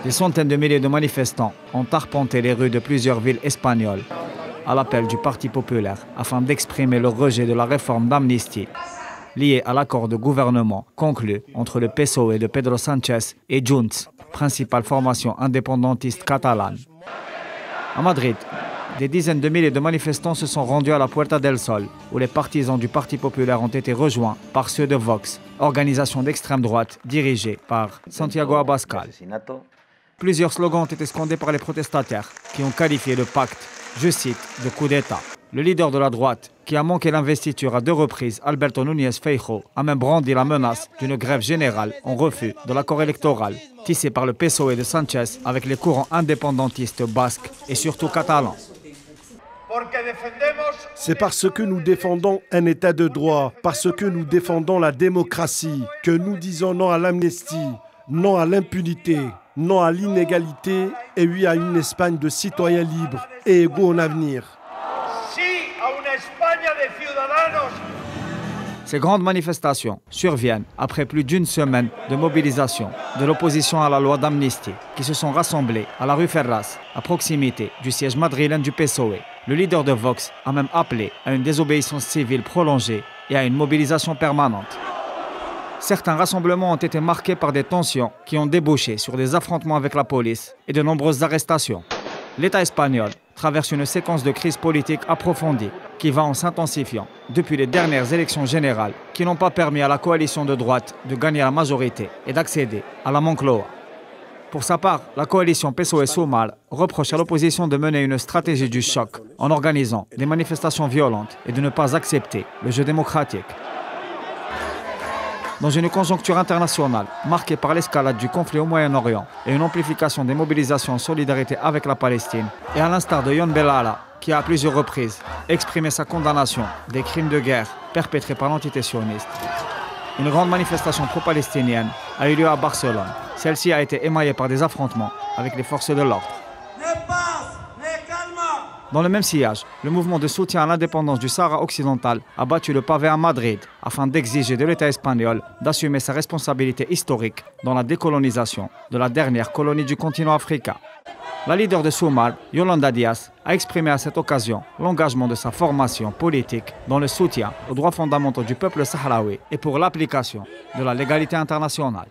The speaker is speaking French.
Des centaines de milliers de manifestants ont arpenté les rues de plusieurs villes espagnoles à l'appel du Parti populaire afin d'exprimer le rejet de la réforme d'amnistie liée à l'accord de gouvernement conclu entre le PSOE de Pedro Sánchez et Junts, principale formation indépendantiste catalane. À Madrid, des dizaines de milliers de manifestants se sont rendus à la Puerta del Sol, où les partisans du Parti populaire ont été rejoints par ceux de Vox, organisation d'extrême droite dirigée par Santiago Abascal. Plusieurs slogans ont été scandés par les protestataires, qui ont qualifié le pacte, je cite, de coup d'État. Le leader de la droite, qui a manqué l'investiture à 2 reprises, Alberto Núñez Feijóo, a même brandi la menace d'une grève générale en refus de l'accord électoral, tissé par le PSOE de Sánchez avec les courants indépendantistes basques et surtout catalans. C'est parce que nous défendons un état de droit, parce que nous défendons la démocratie, que nous disons non à l'amnistie, non à l'impunité, non à l'inégalité et oui à une Espagne de citoyens libres et égaux en avenir. Ces grandes manifestations surviennent après plus d'une semaine de mobilisation de l'opposition à la loi d'amnistie qui se sont rassemblés à la rue Ferraz, à proximité du siège madrilène du PSOE. Le leader de Vox a même appelé à une désobéissance civile prolongée et à une mobilisation permanente. Certains rassemblements ont été marqués par des tensions qui ont débouché sur des affrontements avec la police et de nombreuses arrestations. L'État espagnol traverse une séquence de crise politique approfondie qui va en s'intensifiant depuis les dernières élections générales qui n'ont pas permis à la coalition de droite de gagner la majorité et d'accéder à la Moncloa. Pour sa part, la coalition PSOE-Sumar reproche à l'opposition de mener une stratégie du choc en organisant des manifestations violentes et de ne pas accepter le jeu démocratique. Dans une conjoncture internationale marquée par l'escalade du conflit au Moyen-Orient et une amplification des mobilisations en solidarité avec la Palestine, et à l'instar de Yon Bellala, qui a à plusieurs reprises exprimé sa condamnation des crimes de guerre perpétrés par l'entité sioniste, une grande manifestation pro-palestinienne a eu lieu à Barcelone. Celle-ci a été émaillée par des affrontements avec les forces de l'ordre. Dans le même sillage, le mouvement de soutien à l'indépendance du Sahara occidental a battu le pavé à Madrid afin d'exiger de l'État espagnol d'assumer sa responsabilité historique dans la décolonisation de la dernière colonie du continent africain. La leader de Sumar, Yolanda Díaz, a exprimé à cette occasion l'engagement de sa formation politique dans le soutien aux droits fondamentaux du peuple sahraoui et pour l'application de la légalité internationale.